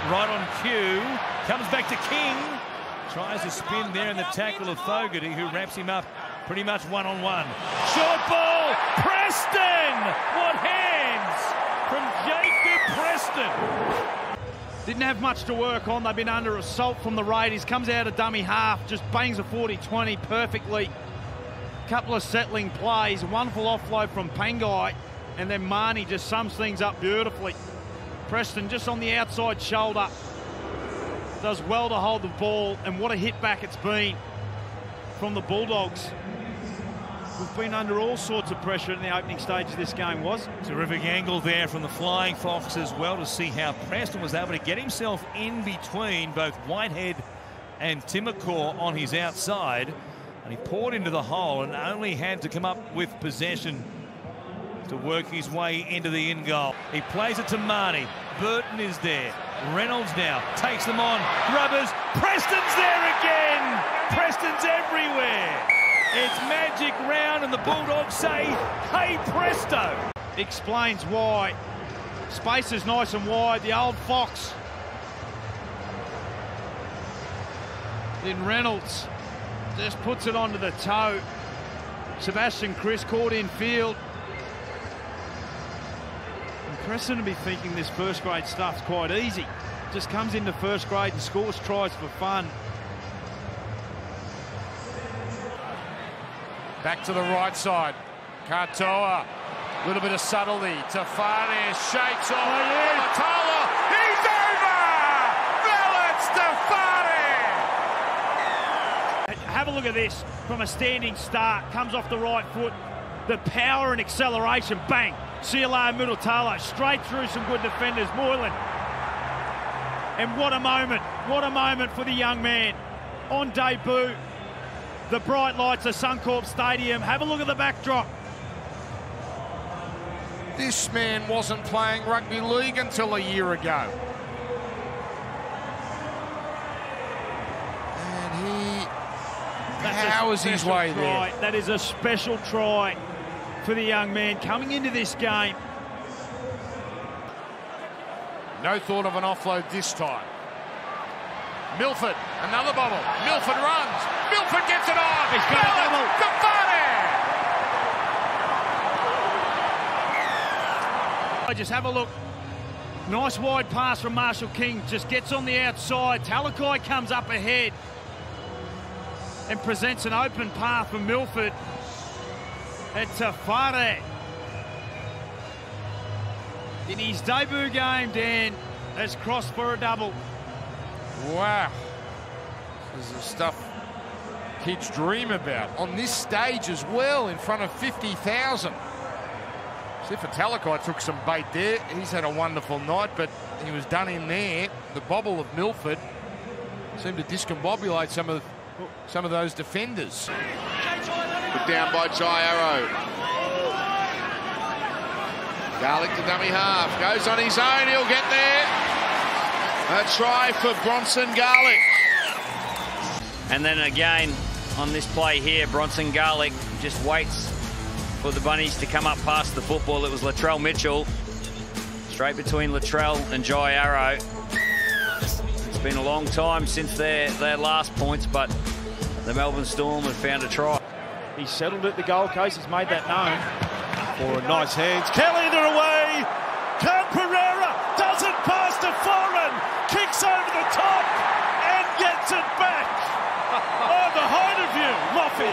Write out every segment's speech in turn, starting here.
right on cue. Comes back to King. Tries to spin there in the tackle of Fogarty, who wraps him up pretty much one-on-one. Short ball, Preston! What hands from Jacob Preston. Didn't have much to work on. They've been under assault from the Raiders. Comes out of dummy half, just bangs a 40-20 perfectly. Couple of settling plays, wonderful offload from Pangai, and then Marnie just sums things up beautifully. Preston just on the outside shoulder. Does well to hold the ball, and what a hit back it's been from the Bulldogs. We've been under all sorts of pressure in the opening stage of this game, was. Terrific angle there from the Flying Fox as well to see how Preston was able to get himself in between both Whitehead and Timokor on his outside. And he poured into the hole and only had to come up with possession to work his way into the in goal. He plays it to Marnie. Burton is there. Reynolds now takes them on. Grubbers. Preston's there again. Preston's everywhere. It's magic round and the Bulldogs say, hey presto. Explains why. Space is nice and wide. The old Fox. Then Reynolds just puts it onto the toe. Sebastian Chris caught in field. Preston to be thinking this first grade stuff's quite easy. Just comes into first grade and scores tries for fun. Back to the right side. Katoa. A little bit of subtlety. Tafane shakes off. Matola. He's over! Valence Tafane! Have a look at this. From a standing start. Comes off the right foot. The power and acceleration. Bang! CLA Mutotalo straight through some good defenders. Moylan. And what a moment for the young man. On debut, the bright lights of Suncorp Stadium. Have a look at the backdrop. This man wasn't playing rugby league until a year ago. And he powers his way there. That is a special try for the young man coming into this game. No thought of an offload this time. Milford, another bobble. Milford runs. Milford gets it on. He's got a double. Just have a look. Nice wide pass from Marshall King. Just gets on the outside. Talakai comes up ahead and presents an open path for Milford. It's Tafare. In his debut game, Dan has crossed for a double. Wow. This is the stuff kids dream about. On this stage as well, in front of 50,000. Except for Talakai took some bait there. He's had a wonderful night, but he was done in there. The bobble of Milford seemed to discombobulate some of those defenders. Put down by Jairo. Garlick to dummy half. Goes on his own. He'll get there. A try for Bronson Garlick. And then again, on this play here, Bronson Garlick just waits for the Bunnies to come up past the football. It was Latrell Mitchell. Straight between Latrell and Jairo. It's been a long time since their last points, but the Melbourne Storm have found a try. He's settled at the Gold Coast. He's made that known. For nice hands. Kelly, they're away. Khan-Pereira does it past a foreign. Kicks over the top and gets it back. Oh, the height of you, Loffy.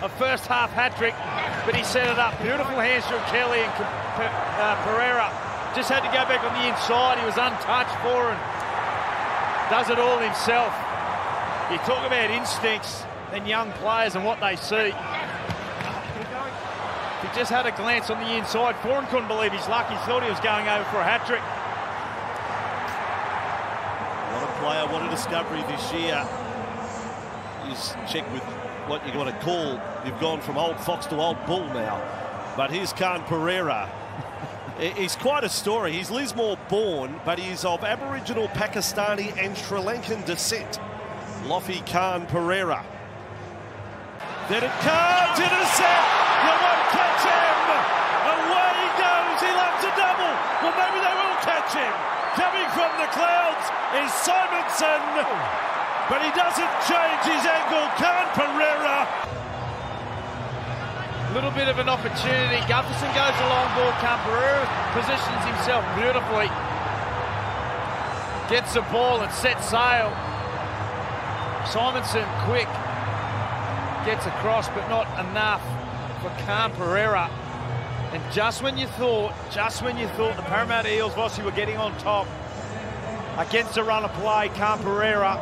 A first half hat-trick, but he set it up. Beautiful hands from Kelly and Pereira. Just had to go back on the inside. He was untouched for and does it all himself. You talk about instincts and young players and what they see. He just had a glance on the inside. Foran couldn't believe his luck. He thought he was going over for a hat-trick. What a player, what a discovery this year. He's checked with what you want to call, you've gone from old fox to old bull now. But here's Khan-Pereira. He's quite a story. He's Lismore born, but he's of Aboriginal, Pakistani and Sri Lankan descent. Loffy Khan-Pereira. Then it comes, intercept! You won't catch him! Away he goes, he'll have to double! Well, maybe they will catch him! Coming from the clouds, is Simonson, but he doesn't change his angle. Khan-Pereira. Little bit of an opportunity. Gutherson goes along ball. Khan-Pereira positions himself beautifully. Gets the ball and sets sail. Simonson quick. Gets across, but not enough for Khan-Pereira. And just when you thought the Parramatta Eels, Vossi, were getting on top against a run of play, Khan-Pereira,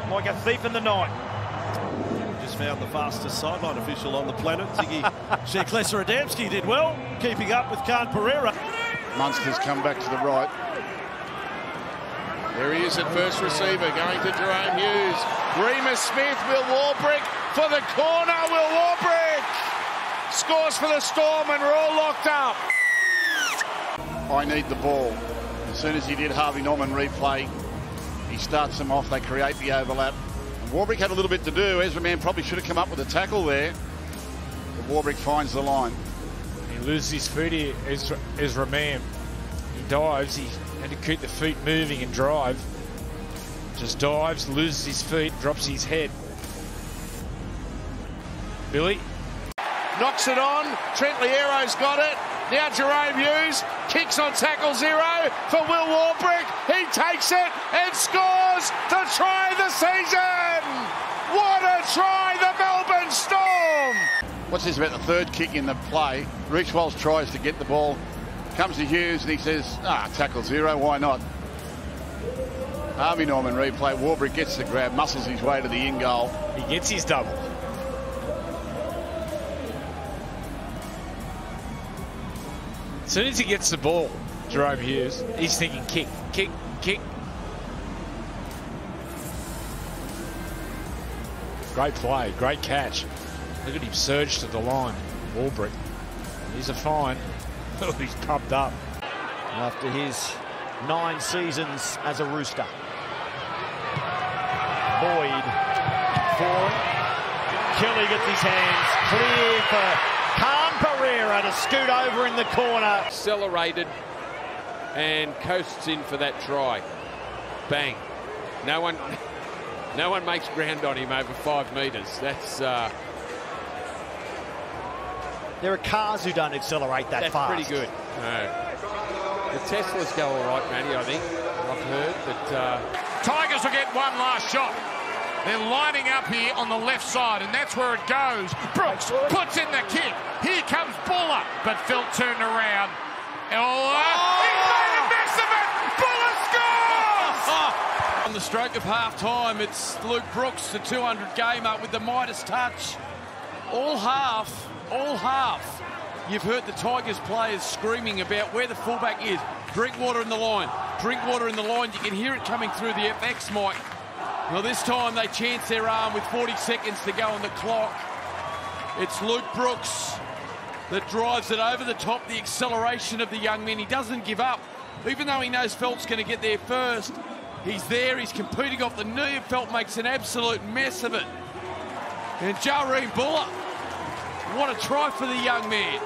like a thief in the night. Just found the fastest sideline official on the planet. Ziggy Shekleser-Adamski did well, keeping up with Khan-Pereira. Munster's come back to the right. There he is at first receiver, going to Jerome Hughes. Remus Smith, Will Warbrick for the corner. Will Warbrick scores for the Storm, and we're all locked up. I need the ball. As soon as he did Harvey Norman replay, he starts them off, they create the overlap. And Warbrick had a little bit to do. Ezra Mann probably should have come up with a tackle there. But Warbrick finds the line. He loses his feet here, Ezra Mann. He dives, he had to keep the feet moving and drive. Just dives, loses his feet, drops his head. Billy. Knocks it on. Trent Liero's got it. Now Jerome Hughes kicks on tackle 0 for Will Warbrick. He takes it and scores the try of the season. What a try, the Melbourne Storm. What's this about the third kick in the play? Reach Walsh tries to get the ball. Comes to Hughes and he says, tackle 0, why not? Harvey Norman replay. Warbrick gets the grab, muscles his way to the in goal. He gets his double. As soon as he gets the ball, Jerome Hughes, he's thinking kick, kick, kick. Great play, great catch. Look at him surge to the line. Warbrick. He's a fine. Oh, he's pumped up. After his 9 seasons as a Rooster. Boyd falling. Kelly gets his hands clear for Khan-Pereira to scoot over in the corner. Accelerated and coasts in for that try. Bang. No one makes ground on him over 5 metres. That's there are cars who don't accelerate that fast. That's pretty good. No. The Teslas go all right, Matty, I think. I've heard, but Tigers will get one last shot. They're lining up here on the left side, and that's where it goes. Brooks puts in the kick. Here comes Buller, but Phil turned around. He's made a mess of it! Buller scores! On the stroke of half-time, it's Luke Brooks, the 200 gamer, with the Midas touch. All half, you've heard the Tigers players screaming about where the fullback is. Drink water in the line. Drink water in the line. You can hear it coming through the FX mic. Well, this time they chance their arm with 40 seconds to go on the clock. It's Luke Brooks that drives it over the top, the acceleration of the young man. He doesn't give up. Even though he knows Felt's going to get there first, he's there, he's competing off the knee, and Felt makes an absolute mess of it. And Jareen Buller, what a try for the young man.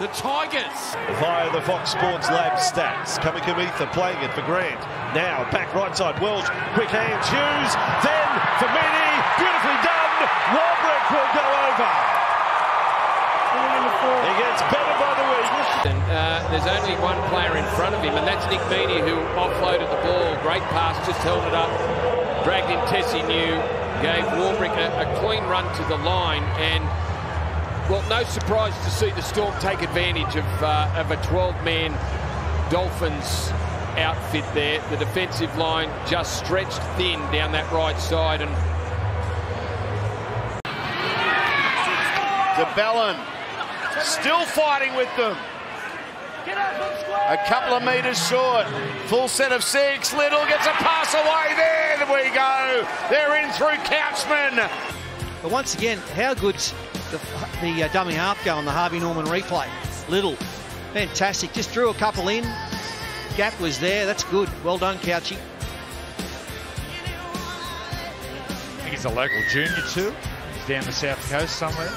The Tigers. Via the Fox Sports Lab stats. Kamikamitha playing it for Grant. Now back right side, Welsh, quick hands, Hughes, then for Meany, beautifully done. Warbrick will go over. He gets better by the week. And there's only one player in front of him, and that's Nick Meany, who offloaded the ball. Great pass, just held it up, dragged in Tessie New, gave Warbrick a clean run to the line, and well, no surprise to see the Storm take advantage of a 12-man Dolphins outfit there. The defensive line just stretched thin down that right side. And DeBellin still fighting with them. A couple of metres short. Full set of 6. Little gets a pass away. There we go. They're in through Couchman. But once again, how good's the dummy half go on the Harvey Norman replay? Little, fantastic. Just drew a couple in. Gap was there. That's good. Well done, Couchy. I think he's a local junior too. He's down the south coast somewhere.